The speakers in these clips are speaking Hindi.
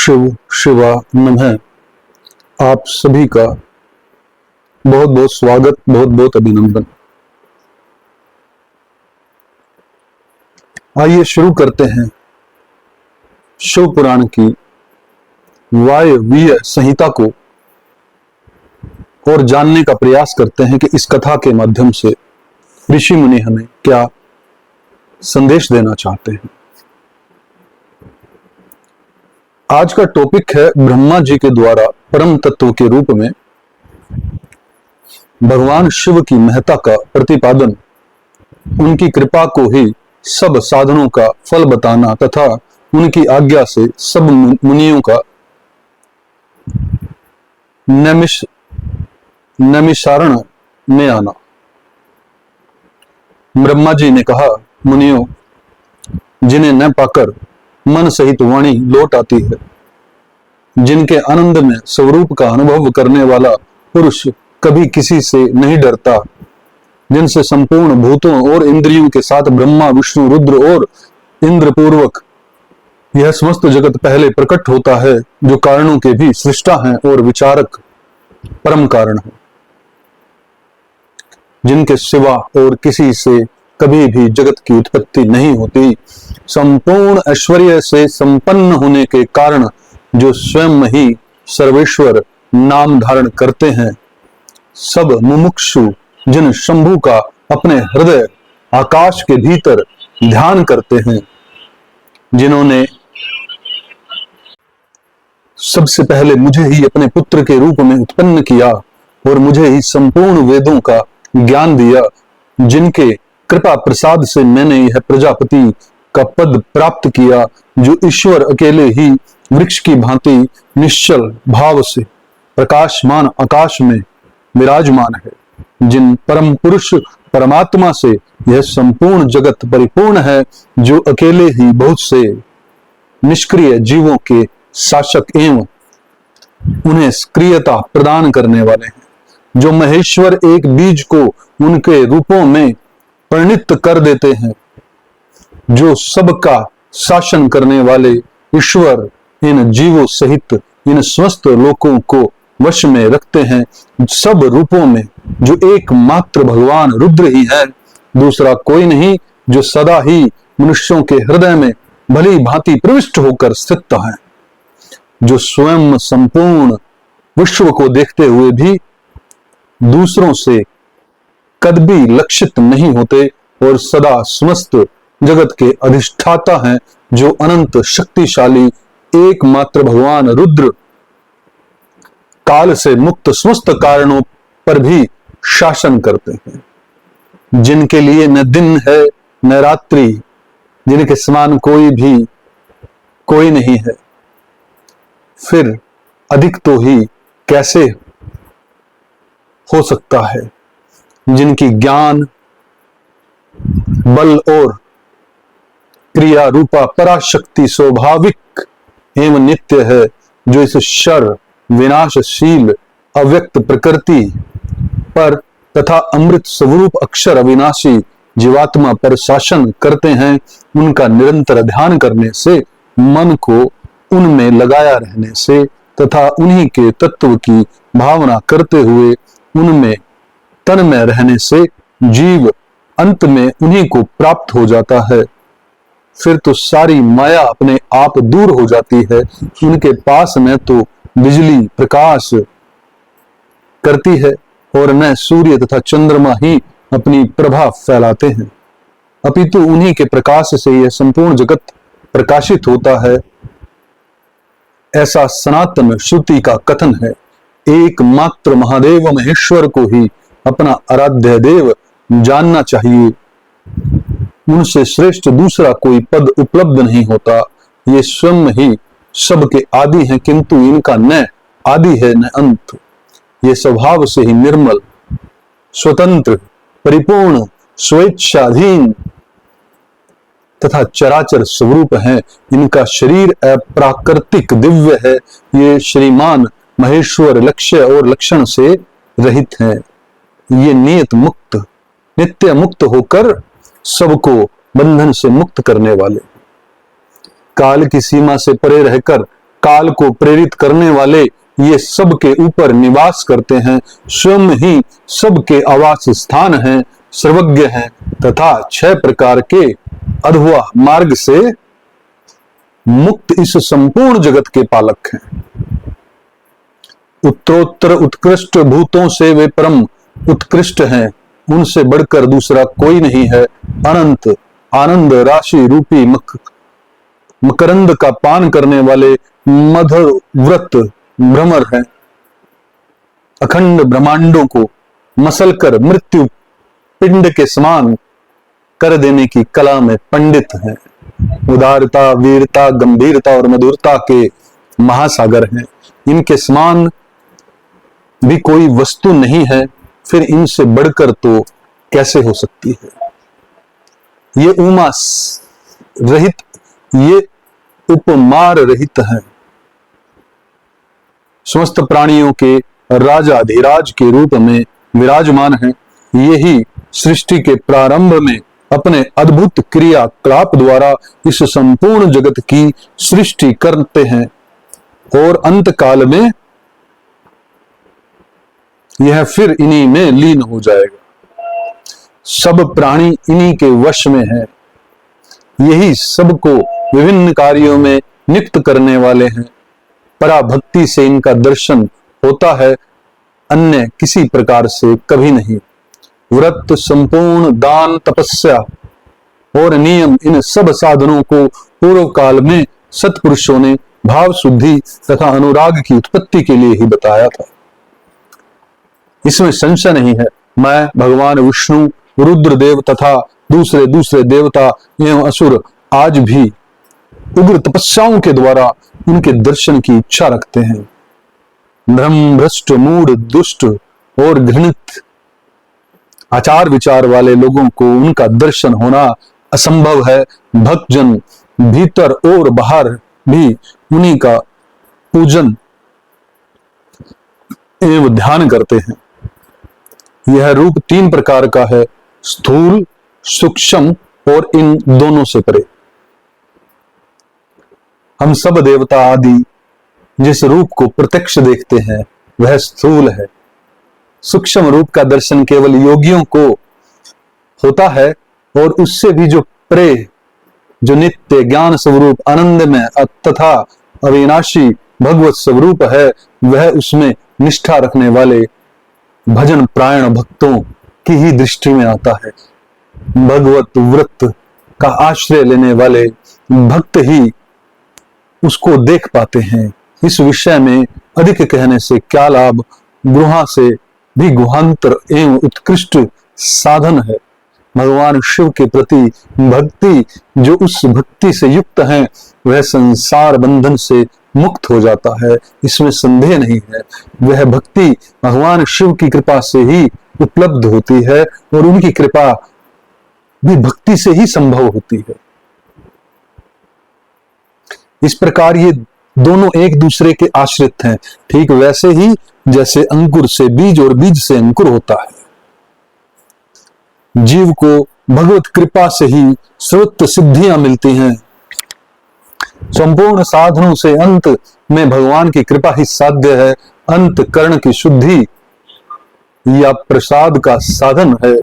शिव शिवा नमः। आप सभी का बहुत बहुत स्वागत, बहुत बहुत अभिनंदन। आइए शुरू करते हैं शिव पुराण की वायव्य संहिता को और जानने का प्रयास करते हैं कि इस कथा के माध्यम से ऋषि मुनि हमें क्या संदेश देना चाहते हैं। आज का टॉपिक है ब्रह्मा जी के द्वारा परम तत्व के रूप में भगवान शिव की महत्ता का प्रतिपादन, उनकी कृपा को ही सब साधनों का फल बताना तथा उनकी आज्ञा से सब मुनियों का नैमिषारण में आना। ब्रह्मा जी ने कहा, मुनियों, जिन्हें न पाकर मन सहित वाणी लौट आती है, जिनके आनंद में स्वरूप का अनुभव करने वाला पुरुष कभी किसी से नहीं डरता, जिनसे संपूर्ण भूतों और इंद्रियों के साथ ब्रह्मा विष्णु रुद्र और इंद्र पूर्वक यह समस्त जगत पहले प्रकट होता है, जो कारणों के भी सृष्टा हैं और विचारक परम कारण है, जिनके सिवा और किसी से कभी भी जगत की उत्पत्ति नहीं होती, संपूर्ण ऐश्वर्य से संपन्न होने के कारण जो स्वयं ही सर्वेश्वर नाम धारण करते हैं, सब मुमुक्षु जिन शंभु का अपने हृदय आकाश के भीतर ध्यान करते हैं, जिन्होंने सबसे पहले मुझे ही अपने पुत्र के रूप में उत्पन्न किया और मुझे ही संपूर्ण वेदों का ज्ञान दिया, जिनके कृपा प्रसाद से मैंने यह प्रजापति का पद प्राप्त किया, जो ईश्वर अकेले ही वृक्ष की भांति निश्चल भाव से प्रकाशमान आकाश में विराजमान है, जिन परम पुरुष परमात्मा से यह संपूर्ण जगत परिपूर्ण है, जो अकेले ही बहुत से निष्क्रिय जीवों के शासक एवं उन्हें सक्रियता प्रदान करने वाले हैं, जो महेश्वर एक बीज को उनके रूपों में परिणित कर देते हैं, जो सबका शासन करने वाले ईश्वर इन जीवों सहित इन समस्त लोकों को वश में रखते हैं, सब रूपों में जो एकमात्र भगवान रुद्र ही है, दूसरा कोई नहीं, जो सदा ही मनुष्यों के हृदय में भली भांति प्रविष्ट होकर स्थित है, जो स्वयं संपूर्ण विश्व को देखते हुए भी दूसरों से कभी लक्षित नहीं होते और सदा समस्त जगत के अधिष्ठाता हैं, जो अनंत शक्तिशाली एकमात्र भगवान रुद्र काल से मुक्त समस्त कारणों पर भी शासन करते हैं, जिनके लिए न दिन है न रात्रि, जिनके समान कोई नहीं है, फिर अधिक तो ही कैसे हो सकता है, जिनकी ज्ञान बल और क्रिया रूपा पराशक्ति स्वाभाविक एवं नित्य है, जो इस शर विनाशशील अव्यक्त प्रकृति पर तथा अमृत स्वरूप अक्षर अविनाशी जीवात्मा पर शासन करते हैं। उनका निरंतर ध्यान करने से, मन को उनमें लगाया रहने से तथा उन्हीं के तत्व की भावना करते हुए उनमें तन में रहने से जीव अंत में उन्हीं को प्राप्त हो जाता है। फिर तो सारी माया अपने आप दूर हो जाती है, उनके पास न तो बिजली प्रकाश करती है और न सूर्य तथा चंद्रमा ही अपनी प्रभा फैलाते हैं, अपितु उन्हीं के प्रकाश से यह संपूर्ण जगत प्रकाशित होता है। ऐसा सनातन श्रुति का कथन है। एकमात्र महादेव महेश्वर को ही अपना आराध्य देव जानना चाहिए, उनसे श्रेष्ठ दूसरा कोई पद उपलब्ध नहीं होता। ये स्वयं ही सबके आदि हैं, किंतु इनका न आदि है न अंत। ये स्वभाव से ही निर्मल, स्वतंत्र, परिपूर्ण, स्वेच्छाधीन तथा चराचर स्वरूप है। इनका शरीर अप्राकृतिक दिव्य है। ये श्रीमान महेश्वर लक्ष्य और लक्षण से रहित हैं। ये नियत मुक्त, नित्य मुक्त होकर सबको बंधन से मुक्त करने वाले, काल की सीमा से परे रहकर काल को प्रेरित करने वाले ये सबके ऊपर निवास करते हैं, स्वयं ही सबके आवास स्थान हैं, सर्वज्ञ हैं तथा 6 प्रकार के अधवा मार्ग से मुक्त इस संपूर्ण जगत के पालक हैं। उत्तरोत्तर उत्कृष्ट भूतों से वे परम उत्कृष्ट हैं, उनसे बढ़कर दूसरा कोई नहीं है। अनंत आनंद राशि रूपी मकरंद का पान करने वाले मधुर व्रत भ्रमर हैं। अखंड ब्रह्मांडों को मसलकर मृत्यु पिंड के समान कर देने की कला में पंडित हैं। उदारता, वीरता, गंभीरता और मधुरता के महासागर हैं। इनके समान भी कोई वस्तु नहीं है, फिर इनसे बढ़कर तो कैसे हो सकती है। ये उमा रहित, ये उपमार रहित है। समस्त प्राणियों के राजाधिराज के रूप में विराजमान है। यही सृष्टि के प्रारंभ में अपने अद्भुत क्रियाकलाप द्वारा इस संपूर्ण जगत की सृष्टि करते हैं और अंत काल में यह फिर इन्हीं में लीन हो जाएगा। सब प्राणी इन्हीं के वश में है। यही सबको विभिन्न कार्यों में नियुक्त करने वाले हैं। पराभक्ति से इनका दर्शन होता है, अन्य किसी प्रकार से कभी नहीं। व्रत, संपूर्ण दान, तपस्या और नियम, इन सब साधनों को पूर्व काल में सत्पुरुषों ने भाव शुद्धि तथा अनुराग की उत्पत्ति के लिए ही बताया था। इसमें संशय नहीं है। मैं, भगवान विष्णु, रुद्रदेव तथा दूसरे दूसरे देवता एवं असुर आज भी उग्र तपस्याओं के द्वारा उनके दर्शन की इच्छा रखते हैं। धर्म भ्रष्ट, मूढ़, दुष्ट और घृणित आचार विचार वाले लोगों को उनका दर्शन होना असंभव है। भक्तजन भीतर और बाहर भी उन्हीं का पूजन एवं ध्यान करते हैं। यह रूप 3 प्रकार का है, स्थूल, सूक्ष्म और इन दोनों से परे। हम सब देवता आदि जिस रूप को प्रत्यक्ष देखते हैं वह स्थूल है। सूक्ष्म रूप का दर्शन केवल योगियों को होता है और उससे भी जो परे, जो नित्य ज्ञान स्वरूप आनंदमय तथा अविनाशी भगवत स्वरूप है, वह उसमें निष्ठा रखने वाले भजन प्रायण भक्तों की ही दृष्टि में आता है। भगवत व्रत का आश्रय लेने वाले भक्त ही उसको देख पाते हैं। इस विषय में अधिक कहने से क्या लाभ। गुहा से भी गुहांतर एवं उत्कृष्ट साधन है। भगवान शिव के प्रति भक्ति, जो उस भक्ति से युक्त है, वह संसार बंधन से मुक्त हो जाता है, इसमें संदेह नहीं है। वह भक्ति भगवान शिव की कृपा से ही उपलब्ध होती है और उनकी कृपा भी भक्ति से ही संभव होती है। इस प्रकार ये दोनों एक दूसरे के आश्रित हैं, ठीक वैसे ही जैसे अंकुर से बीज और बीज से अंकुर होता है। जीव को भगवत कृपा से ही सर्वत्र सिद्धियां मिलती हैं। संपूर्ण साधनों से अंत में भगवान की कृपा ही साध्य है। अंत कर्ण की शुद्धि या प्रसाद का साधन है।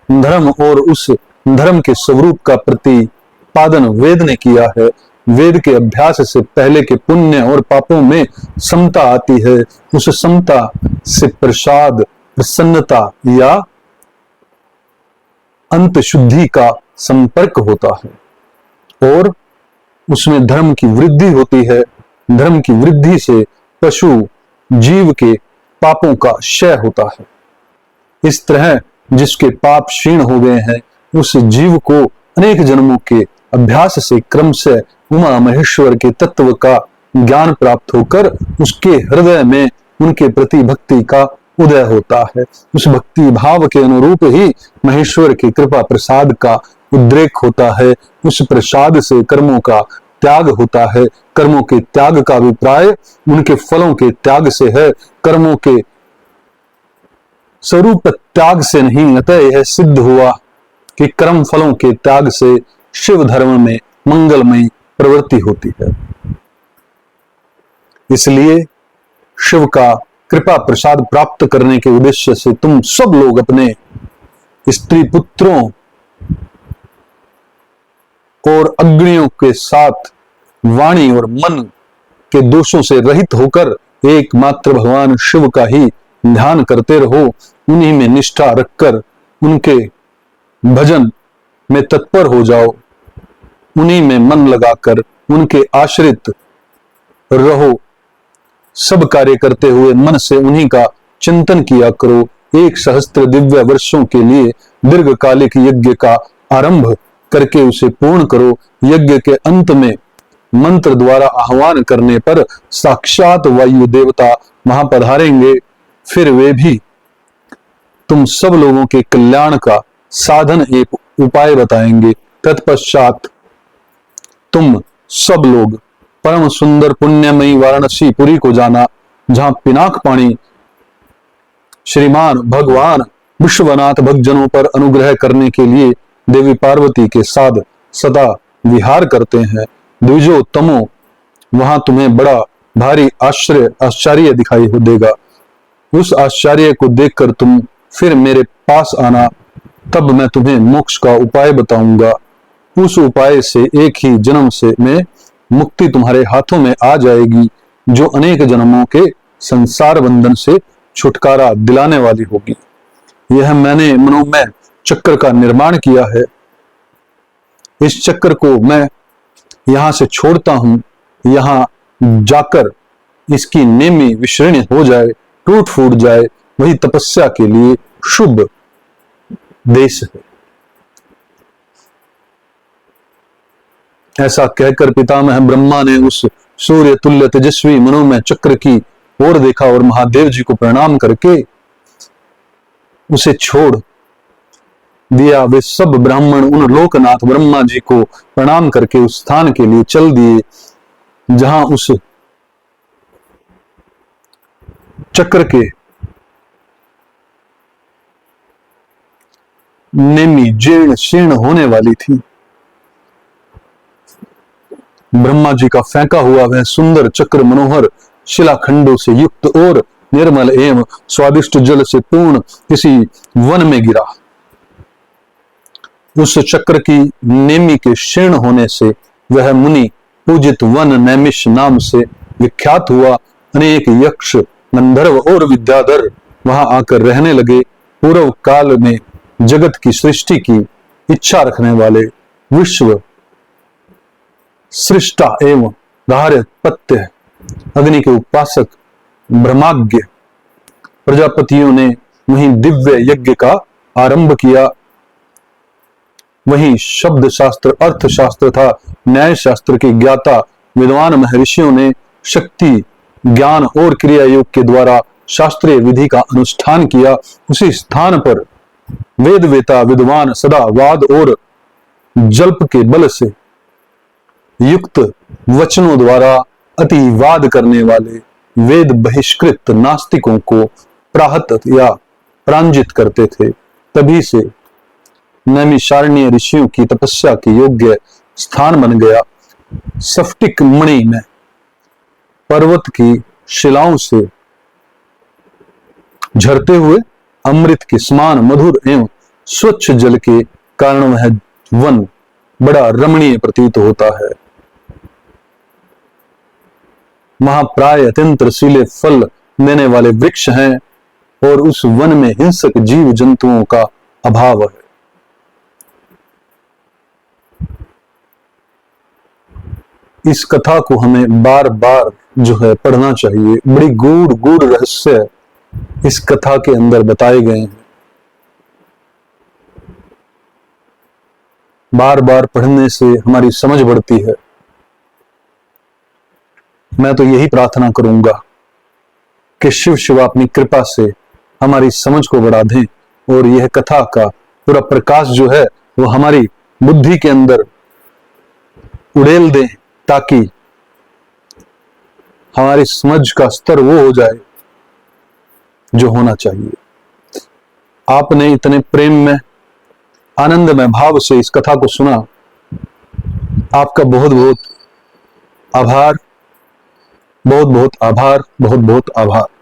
धर्म और उस धर्म के स्वरूप का प्रतिपादन वेद ने किया है। वेद के अभ्यास से पहले के पुण्य और पापों में समता आती है। उस समता से प्रसाद, प्रसन्नता या अंत शुद्धि का संपर्क होता है और उसमें धर्म की वृद्धि होती है। धर्म की वृद्धि से पशु जीव के पापों का क्षय होता है। इस तरह जिसके पाप क्षीण हो गए हैं, उस जीव को अनेक जन्मों के अभ्यास से क्रम से उमा महेश्वर के तत्व का ज्ञान प्राप्त होकर उसके हृदय में उनके प्रति भक्ति का उदय होता है। उस भक्ति भाव के अनुरूप ही महेश्वर की कृपा प्रसाद का उद्रेक होता है। उस प्रसाद से कर्मों का त्याग होता है। कर्मों के त्याग का अभिप्राय उनके फलों के त्याग से है, कर्मों के स्वरूप त्याग से नहीं। अतः यह सिद्ध हुआ कि कर्म फलों के त्याग से शिव धर्म में मंगलमयी प्रवृत्ति होती है। इसलिए शिव का कृपा प्रसाद प्राप्त करने के उद्देश्य से तुम सब लोग अपने स्त्री पुत्रों और अग्नियों के साथ वाणी और मन के दोषों से रहित होकर एकमात्र भगवान शिव का ही ध्यान करते रहो। उन्हीं में निष्ठा रखकर उनके भजन में तत्पर हो जाओ। उन्हीं में मन लगाकर उनके आश्रित रहो। सब कार्य करते हुए मन से उन्हीं का चिंतन किया करो। 1 सहस्त्र दिव्य वर्षों के लिए दीर्घकालिक यज्ञ का आरंभ करके उसे पूर्ण करो। यज्ञ के अंत में मंत्र द्वारा आह्वान करने पर साक्षात वायु देवता वहां पधारेंगे। फिर वे भी तुम सब लोगों के कल्याण का साधन एक उपाय बताएंगे। तत्पश्चात तुम सब लोग परम सुंदर पुण्यमयी वाराणसी पुरी को जाना, जहां पिनाक पाणी श्रीमान भगवान विश्वनाथ भक्तजनों पर अनुग्रह करने के लिए देवी पार्वती के साथ सदा विहार करते हैं। द्विजोत्तमो, वहां तुम्हें बड़ा भारी आश्चर्य दिखाई देगा। उस आश्चर्य को देखकर तुम फिर मेरे पास आना, तब मैं तुम्हें मोक्ष का उपाय बताऊंगा। उस उपाय से एक ही जन्म से में मुक्ति तुम्हारे हाथों में आ जाएगी, जो अनेक जन्मों के संसार बंधन से छुटकारा दिलाने वाली होगी। यह मैंने मनोमय चक्र का निर्माण किया है। इस चक्र को मैं यहां से छोड़ता हूं। यहां जाकर इसकी नेमी विशीर्ण हो जाए, टूट फूट जाए, वही तपस्या के लिए शुभ देश है। ऐसा कहकर पितामह ब्रह्मा ने उस सूर्य तुल्य तेजस्वी मनोमय चक्र की ओर देखा और महादेव जी को प्रणाम करके उसे छोड़ दिया। वे सब ब्राह्मण उन लोकनाथ ब्रह्मा जी को प्रणाम करके उस स्थान के लिए चल दिए जहां उस चक्र के नेमी जीर्ण शीर्ण होने वाली थी। ब्रह्मा जी का फेंका हुआ वह सुंदर चक्र मनोहर शिलाखंडों से युक्त और निर्मल एवं स्वादिष्ट जल से पूर्ण किसी वन में गिरा। उस चक्र की नेमी के क्षीण होने से वह मुनि पूजित वन नैमिष नाम से विख्यात हुआ। अनेक यक्ष, गंधर्व और विद्याधर वहां आकर रहने लगे। पूर्व काल में जगत की सृष्टि की इच्छा रखने वाले विश्व सृष्टा एवं धार्य पत्य अग्नि के उपासक ब्रह्माज्ञ प्रजापतियों ने वहीं दिव्य यज्ञ का आरंभ किया। वहीं शब्द शास्त्र, अर्थ शास्त्र था न्याय शास्त्र के ज्ञाता विद्वान महर्षियों ने शक्ति, ज्ञान और क्रिया योग के द्वारा शास्त्रीय विधि का अनुष्ठान किया। उसी स्थान पर वेद वेता विद्वान सदा वाद और जल्प के बल से युक्त वचनों द्वारा अतिवाद करने वाले वेद बहिष्कृत नास्तिकों को प्राहत या प्रांजित करते थे। तभी से नैमिषारण्य ऋषियों की तपस्या के योग्य स्थान बन गया। स्फटिक मणि में पर्वत की शिलाओं से झरते हुए अमृत के समान मधुर एवं स्वच्छ जल के कारण वह वन बड़ा रमणीय प्रतीत होता है। वहां प्राय अत्यंत रसीले फल देने वाले वृक्ष हैं और उस वन में हिंसक जीव जंतुओं का अभाव है। इस कथा को हमें बार बार जो है पढ़ना चाहिए। बड़ी गूढ़ गूढ़ रहस्य इस कथा के अंदर बताए गए हैं। बार बार पढ़ने से हमारी समझ बढ़ती है। मैं तो यही प्रार्थना करूंगा कि शिव शिवा अपनी कृपा से हमारी समझ को बढ़ा दें और यह कथा का पूरा प्रकाश जो है वो हमारी बुद्धि के अंदर उड़ेल दें, ताकि हमारी समझ का स्तर वो हो जाए जो होना चाहिए। आपने इतने प्रेम में, आनंदमय भाव से इस कथा को सुना, आपका बहुत बहुत आभार। बहुत बहुत आभार, बहुत बहुत आभार।